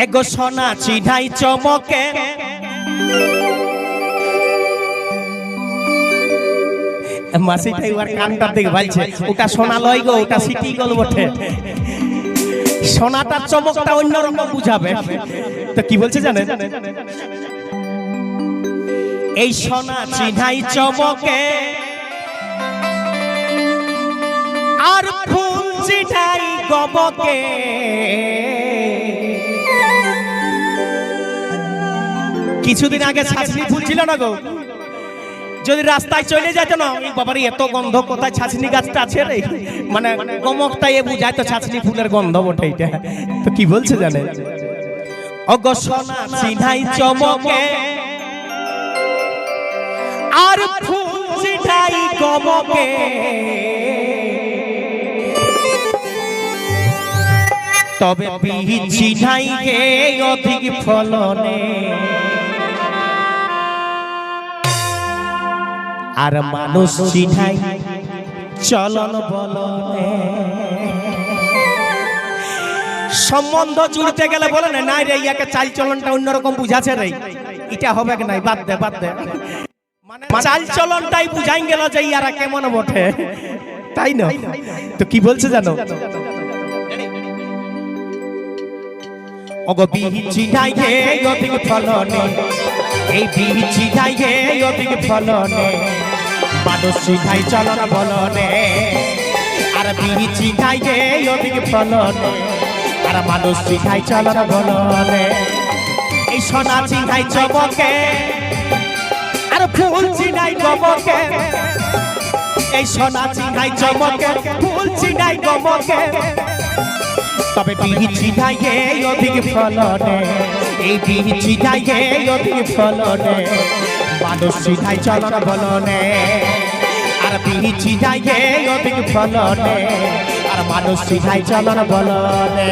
এগো সোনা চিনাই চমকে মাসিটাই ওর কানটা দিকে বলছে ওটা সোনা লয় গো, ওটা সিটি গল বটে। সোনাটার চমকটা অন্যরকম বুঝাবে। তো কি বলছে জানেন? এই সোনা চিনাই চমকে আর ফুল চিনাই গমকে, কিছুদিন আগে ছাঁচনি ফুল ছিল না গো, যদি রাস্তায় চলে যেত না বাবার এত গন্ধ, কোথায় ছাঁচনি গাছটা আছে রে, মানে গমকটাই বুঝায় তো ছাঁচনি ফুলের গন্ধ বটে এটা। তো কি বলছে জানেন? ওগো সোনা চিনাই চমকে আর ফুল চিনাই গমকে, তবে বীজ চিনাই গে অধিক ফলনে, আর মানুষ চিনাই চলন বলনে। সম্বন্ধ জুড়তে গেলে বলে না রে ইয়াকে চাল চলনটা অন্যরকম বুঝাছে রে, এটা হবে কি নাই, বাদ দে বাদ দে, মানে চাল চলনটাই বুঝাই গেল যে ইয়ারা কেমন বটে, তাই না? তো কি বলছে জানো? ওগো বীজ চিনাই গে অধিক ফলনে, এই বীজ চিনাই গে অধিক ফলনে, মানুষ চিনাই চলন বলনে, আর বীজ চিনাই গে অধিক ফলনে, আর মানুষ চিনাই চলন বলনে। এই সোনা চিনাই চমকে আর ফুল চিনাই গমকে, এই সোনা চিনাই চমকে ফুল চিনাই গমকে, তবে বীজ চিনাই গে অধিক ফলনে, এই বীজ চিনাই গে অধিক ফলনে, মানুষ চিনাই চলন বলনে, আর বীজ চিনাই গে অধিক ফলনে, আর মানুষ চিনাই চলন বলনে।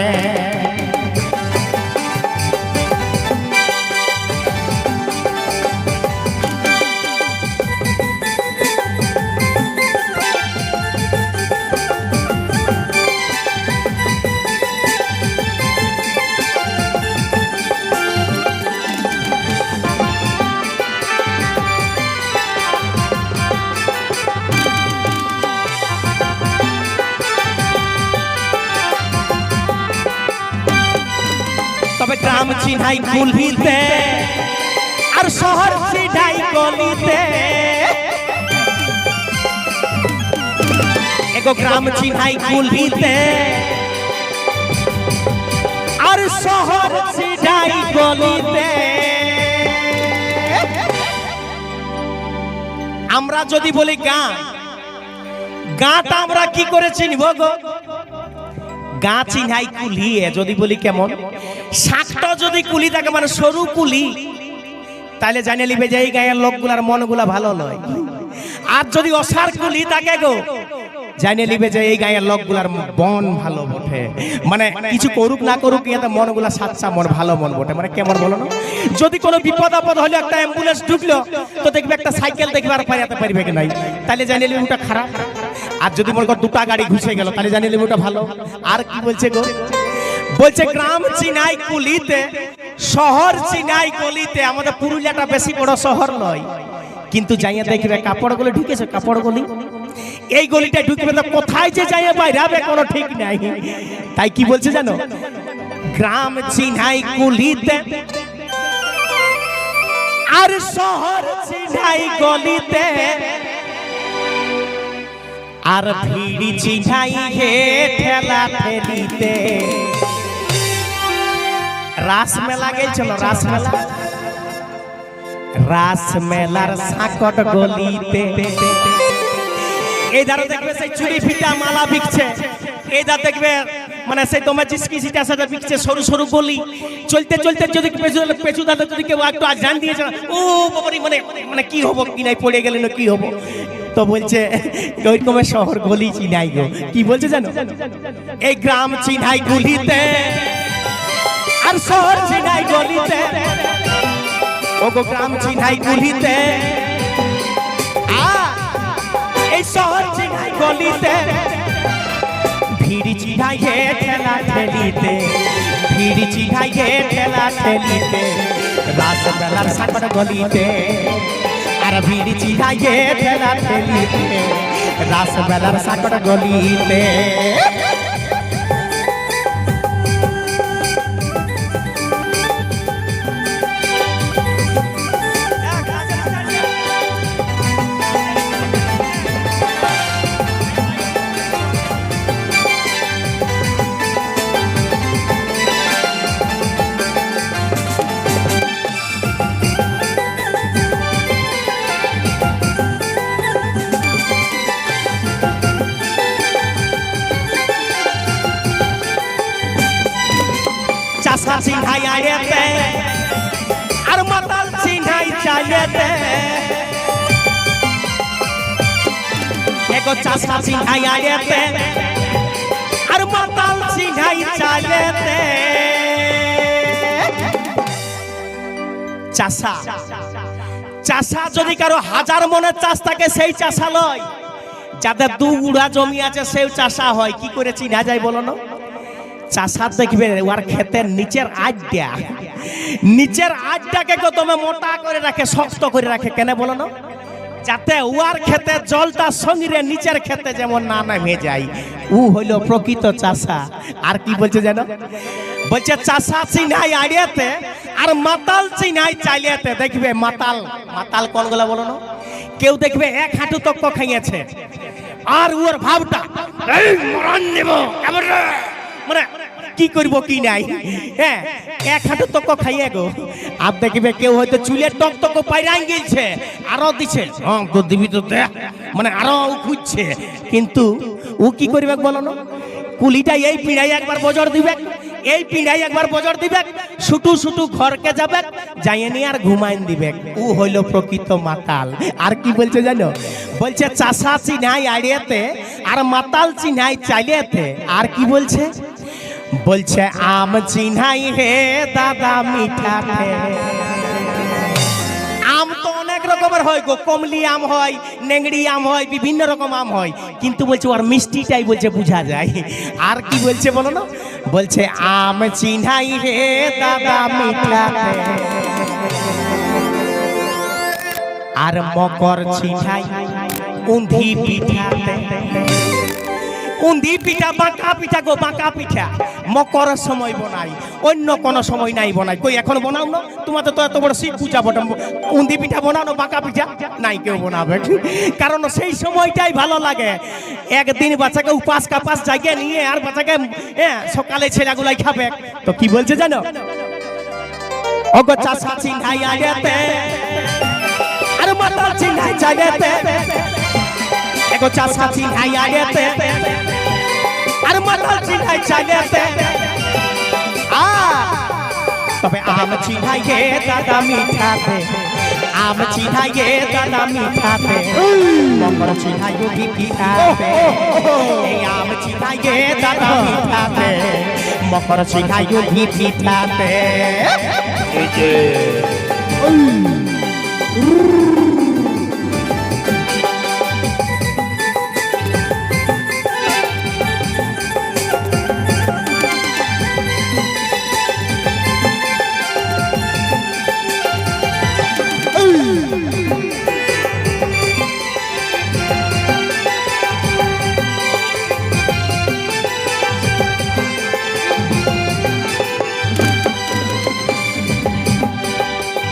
তবে গ্রাম চিনাই কুলিতে আর শহর চিনাই গলিতে, এগো গ্রাম চিনাই কুলিতে আর শহর চিনাই গলিতে। আমরা যদি বলি গাঁ, গাঁটা আমরা কি করে চিনব গো? গা চিনাই কুলি, যদি বলি কেমন শাকটা যদি কুলি থাকে মানে সরু কুলি, তাহলে জানিয়ে নিবে যে এই গায়ের লোকগুলার মনগুলা ভালো নয়। আর যদি অসার কুলি থাকে গো, জানিয়ে নিবে যে এই গায়ের লোকগুলার মন ভালো বটে, মানে কিছু করুক না করুক ইয়াতে মনগুলা সাচ্চা মন, ভালো মন বটে। মানে কেমন বলো না? যদি কোনো বিপদ আপদ হলে একটা অ্যাম্বুলেন্স ঢুকলো তো দেখবে একটা সাইকেল দেখবে আর পাইতে পারবে কি নাই, তাহলে জানিয়ে নিবে ওটা খারাপ। আর যদি মনে কর দুটা গাড়ি ঘুষে গেল তাহলে জানিয়ে নিবে ওটা ভালো। আর কি বলছে গো? বলছে গ্রাম চিনাই কুলিতে শহর চিনাই গলিতে। আমাদের পুরুলিয়াটা বেশি বড় শহর নয়, কিন্তু যাইয়া দেখবে কাপড় গলি ঢুকেছে, কাপড় গলি এই গলিটা ঢুকবে তো কোথায় যে যাইয়া বাইরাবে কোনো ঠিক নাই। তাই কি বলছে জানো? গ্রাম চিনাই কুলিতে আর শহর চিনাই গলিতে, আর ভিড় চিনাই হে ঠেলা ঠেলিতে। রাস মেলা গেছিল, রাস মেলা, রাস মেলার সাকট গলিতে। এই ধারে দেখবে সেই চুড়ি ফিটা মালা বিকছে, এই ধারে দেখবে মানে সেই তোমার জিসকি সিটা সাথে বিকছে সরু সরু গলি। চলতে চলতে যদি পেছু দাদা যদি কেউ একটু আজান দিয়েছে, ও বাবারি মানে মানে কি হবো কি নাই, পড়ে গেলে না কি হবো। তো বলছে ওইরকমের শহর গলি চিনাই গো। কি বলছে জানো? এই গ্রাম চিনাই গলিতে আর শহর চিনাই গলিতে, ও গো গ্রাম চিনাই গলিতে আর এই শহর চিনাই গলিতে। ভিড় চিনাই হে ঠেলা ঠেলিতে, ভিড় চিনাই হে ঠেলা ঠেলিতে, রাস বেলার সাকর গলিতে। আর ভিড় চিনাই হে ঠেলা ঠেলিতে, রাস বেলার সাকর গলিতে। চাষা চিন্হাই আড়েতে আর মাতাল চিন্হাই চাইলেতে, এগো চাষা চিন্হাই আড়েতে আর মাতাল চিন্হাই চাইলেতে। চাষা চাষা যদি কারো হাজার মনের চাষ থাকে সেই চাষা লয়, যাদের দু গুড়া জমি আছে সেই চাষা হয়। কি করে চিনা যায় বলো না? চাষা দেখবে ওর ক্ষেতের নিচের আড্ডা, নিচের আড্ডাকে তুমি মোটা করে রাখে, শক্ত করে রাখে। কেন বলো না? যাতে ওর ক্ষেতে জলটা সঙ্গে নিচের ক্ষেতে যেমন না নেমে যায়। ও হইল প্রকৃত চাষা। আর কি বলছে জানো? বলছে চাষা চিনাই আড়িয়াতে আর মাতাল চিনাই চাইলেতে। দেখবে মাতাল, মাতাল কোনগুলা বলো না? কেউ দেখবে এক হাঁটু তক্ক খাইয়েছে আর ওর ভাবটা মরণ দেব মানে কি করব কি নাই, হ্যাঁ এক হাঁটু তক খাইয়ে গো। আর দেখবে কেউ হয়তো চুলের টক তক পাইরাই গেছে আরো দিছে, হ্যাঁ তো দিবি তো মানে আরো খুঁজছে। কিন্তু ও কি করবে বলো না? কুলিটা এই পিড়াই একবার বজর দিবে, এই পিড়াই একবার বজর দিবে, শুটু শুটু ঘরকে যাবে, যাইয়ে নিয়ে আর ঘুমাইন দিবে। ও হইল প্রকৃত মাতাল। আর কি বলছে জানো? বলছে চাষা চিনাই আড়িয়েতে আর মাতাল চিনাই চাইলেতে। আর কি বলছে? বলছে আম চিনাই হে দাদা মিঠাতে। আম তো অনেক রকমের হয় গো, কমলি আম হয়, নেংড়ি আম হয়, বিভিন্ন রকম আম হয়, কিন্তু বলছে ওর মিষ্টিটাই বলছে বুঝা যায়। আর কি বলছে বলো না? বলছে আম চিনাই হে দাদা মিঠাতে আর মকর চিনাই উন্ধি পিঠাতে। উন্ধি পিঠা বাঁকা পিঠা গো, বাঁকা পিঠা মকর সময় বনাই, অন্য কোন সময় নাই বনাই। কই এখন বানাও না? তোমাদের তো এত বড় শিব পূজা বটে, উন্ধি পিঠা বানানো, বাঁকা পিঠা নাই কেউ বানাবে। কারণ সেই সময়টাই ভালো লাগে। একদিন বাচ্চাকে উপাস কাপাস জায়গায় নিয়ে আর বাচ্চাকে সকালে ছেলেগুলাই খাবে। তো কি বলছে জানো? অগো চাষা চিন্হাই আড়িয়াতে আর মাতাল চিন্হাই চাইলেতে, এগো চাষা চিন্হাই আড়িয়াতে আর মাতাল চিন্হাই চাইলেতে। তবে আম চিন্হাই হে দাদা মিঠাতে, আম চিন্হাই হে দাদা মিঠাতে, মকর চিন্হাই উন্ধি পিঠাতে। এই আম চিন্হাই হে দাদা মিঠাতে, মকর চিন্হাই উন্ধি পিঠাতে।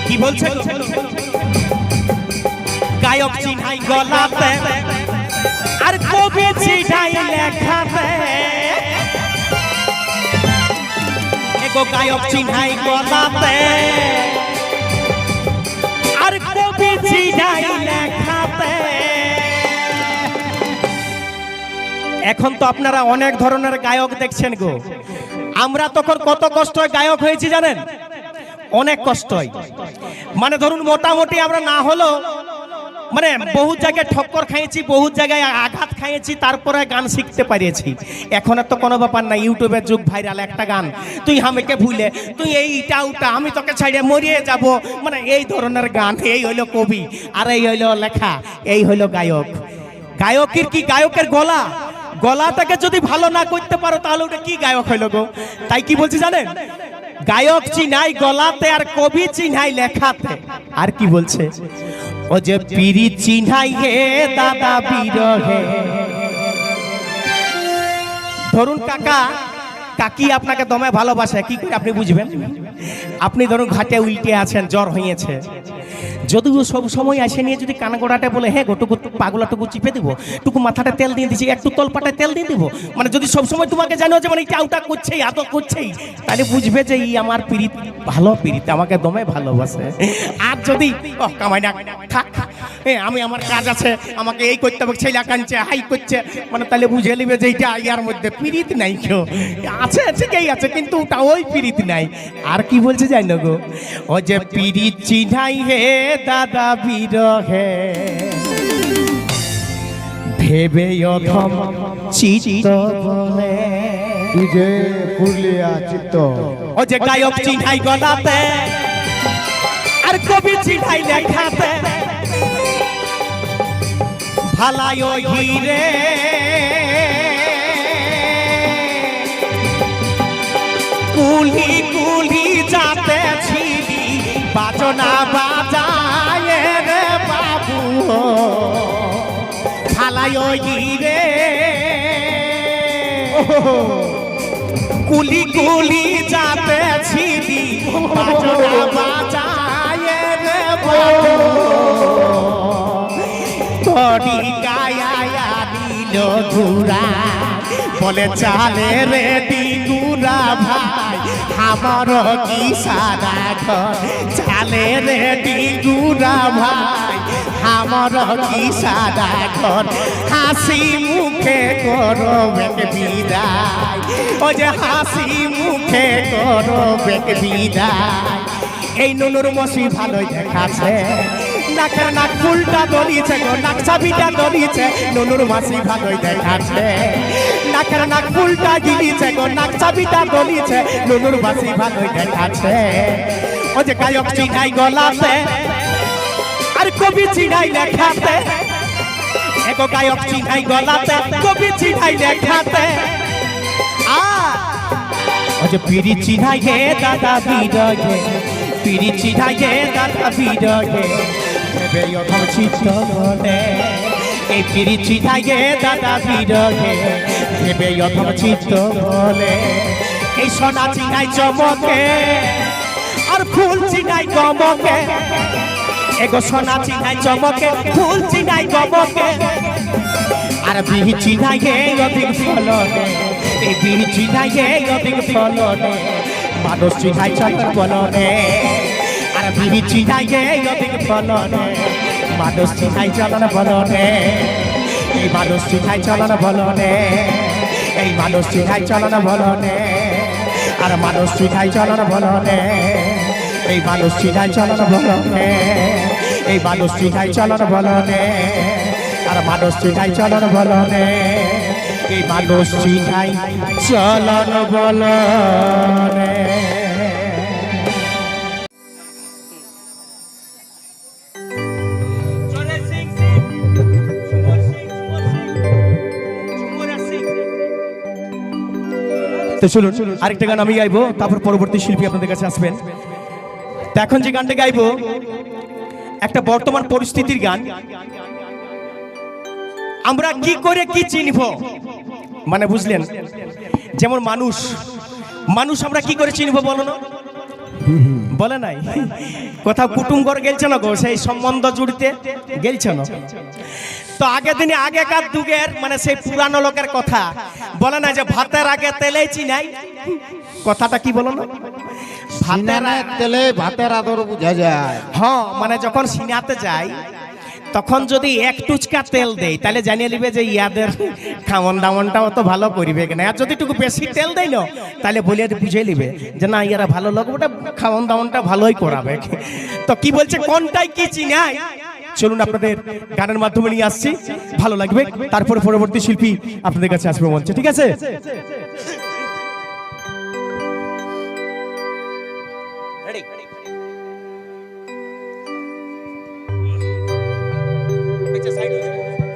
কি বলছে? গায়ক চিনাই গলাতে আর কবি চিনাই লেখাতে। এগো গায়ক চিনাই গলাতে আর কবি চিনাই লেখাতে। এখন তো আপনারা অনেক ধরনের গায়ক দেখছেন গো। আমরা তখন কত কষ্ট গায়ক হয়েছি জানেন? অনেক কষ্ট। মানে ধরুন মোটামুটি আমরা না হলো মানে বহু জায়গায় ঠক্কর খাইছি, বহু জায়গায় আঘাত খাইছি, তারপরে গান শিখতে পারিয়েছি। এখন তো কোনো ব্যাপার না, ইউটিউবের যুগ, ভাইরাল একটা গান, তুই আমাকে ভুলে, তুই এইটা ওটা, আমি তোকে ছাড়িয়ে মরিয়ে যাব, মানে এই ধরনের গান। এই হইলো কবি আর এই হইলো লেখা, এই হইলো গায়ক। গায়কের কি গায়কের গলা, গলাটাকে যদি ভালো না করতে পারো তাহলে ওটা কি গায়ক হইল গো? তাই কি বলছি জানেন, গায়ক চিনাই গলাতে আর কবি চিনাই লেখাতে। আর কি বলছে, ও যে পিরি চিনাই হে দাদা বিরহে। ধরুন কাকা কাকি আপনাকে দমে ভালোবাসে, কি করে আপনি বুঝবেন? আপনি ধরুন ঘাটে উল্টে আছেন, জ্বর হয়েছে, যদিও সব সময় আসে নিয়ে যদি কানাগোড়াটা বলে হ্যাঁ গোটুকু পাগলাটুকু চিপে দিব, টুকু মাথাটা তেল দিয়ে দিচ্ছি, একটু তলপাটায় তেল দিয়ে দিব, মানে যদি সব সময় তোমাকে জানো যে মানে এটা করছেই এত করছেই, তাহলে বুঝবে যে এই আমার পিরিত ভালো, পিরিত আমাকে দমে ভালোবাসে। আর যদি কামাই না থাক, আমি আমার কাজ আছে, আমাকে এই করতে হবে, ছেলে কানছে হাই করছে, মানে তাহলে বুঝে নিবে যে এইটা ইয়ার মধ্যে পিরিত নাই, কেউ আছে ঠিকই আছে কিন্তু ওটা ওই পিরিত নাই। আর কি বলছে জানি না গো, ও যে পিরিত চিনাই হে দাদা বিরহে, ভেবে অধম চিত্ত বলে। তুই যে পুরুলিয়া চিত্ত, ও যে গায়ক চিনাই গলাতে আর কবি চিনাই লেখাতে, ভালাই ওই হিরে কুলি কুলি যাতে ছিলি, বাজনা বাজায় রে বাবু, ভালাই ওই হিরে কুলি কুলি যাতে ছিলি, বাজনা বাজায় রে বাবু, তোরি গায়া দিল ঘুরা, বলে চালে রে ডিগুরা ভাই, আমার কি সারা ঘর, চালে রে ডিগুরা ভাই, আমার কি সারা ঘর, হাসি মুখে করো বেক বিদায়, ও যে হাসি মুখে করো বেক বিদায়। এই নুনুর মশি ভালোই দেখাচ্ছে, নাকের নাক ফুলটা দলিছে গো, নাক চাবিটা দলিছে, নুনুর মাসি ভালোই দেখাচ্ছে, নাকের নাক ফুলটা গিলিছে গো, নাক চাবিটা দলিছে, নুনুর মাসি ভালোই দেখাচ্ছে। ও যে গায়ক চিনাই গলাতে আর কবি চিনাই লেখাতে, এগো গায়ক চিনাই গলাতে, কবি চিনাই লেখাতে। ও যে পিরি চিনাই হে দাদা বিরহে, পিরি চিনাই হে দাদা বিরহে, ভেবে অধম চিত্ত বলে। এই পিরি চিনাই হে দাদা বিরহে, ভেবে অধম চিত্ত বলে। এই সোনা চিনাই চমকে আর ফুল চিনাই গমকে, এগো সোনা চিনাই চমকে, ফুল চিনাই গমকে, আর বিহি চিনাই হে অধিক ফলনে, এই বিহি চিনাই হে অধিক ফলনে, মানুষ চিনাই চলন বলনে, আর বিহি চিনাই হে অধিক ফলনে, মানুষ চিনাই চলন বলনে, এই মানুষ চিনাই চলন বলনে, এই মানুষ চিনাই চলন বলনে, আর মানুষ চিনাই চলন বলনে, এই মানুষ চিনাই চলন বলনে, এই মানুষ চিনাই চলন বলনে, আর মানুষ চিনাই চলন বলনে, এই মানুষ চিনাই চলন বলনে। তো শুনুন আরেকটা গান আমি গাইবো, তারপর পরবর্তী শিল্পী আপনাদের কাছে আসবেন। তো এখন যে গানটা গাইবো একটা বর্তমান পরিস্থিতির গান। আমরা কি করে কি চিনব, মানে বুঝলেন, যেমন মানুষ মানুষ আমরা কি করে চিনব বলো না, বলে নাই কোথাও কুটুম ঘর গেলছে না গো, সেই সম্বন্ধ জুড়তে গেলছে না, তো আগে দিনে আগেকার যুগের মানে সেই পুরানো লোকের কথা বলে না যে ভাতের আগে তেলেই চিনাই, কথাটা কি বলো না, ভাতের তেলে ভাতের আদর বোঝা যায়। হ্যাঁ মানে যখন সিনাতে যাই তখন যদি এক টুচকা তেল দেই তাহলে জানিয়ে নিবে যে ইয়াদের খামন দামনটাও তো ভালো করবে কিনা, আর যদি একটু বেশি তেল দেয় না তাহলে বলিয়ে বুঝে নিবে যে না ইয়ারা ভালো লোক, ওটা খামন দামনটা ভালোই করাবে। তো কি বলছে কোনটাই কি চিনাই, চলুন আপনাদের গানের মাধ্যমে নিয়ে আসছি, ভালো লাগবে, তারপরে পরবর্তী শিল্পী আপনাদের কাছে আসবে মঞ্চে, ঠিক আছে।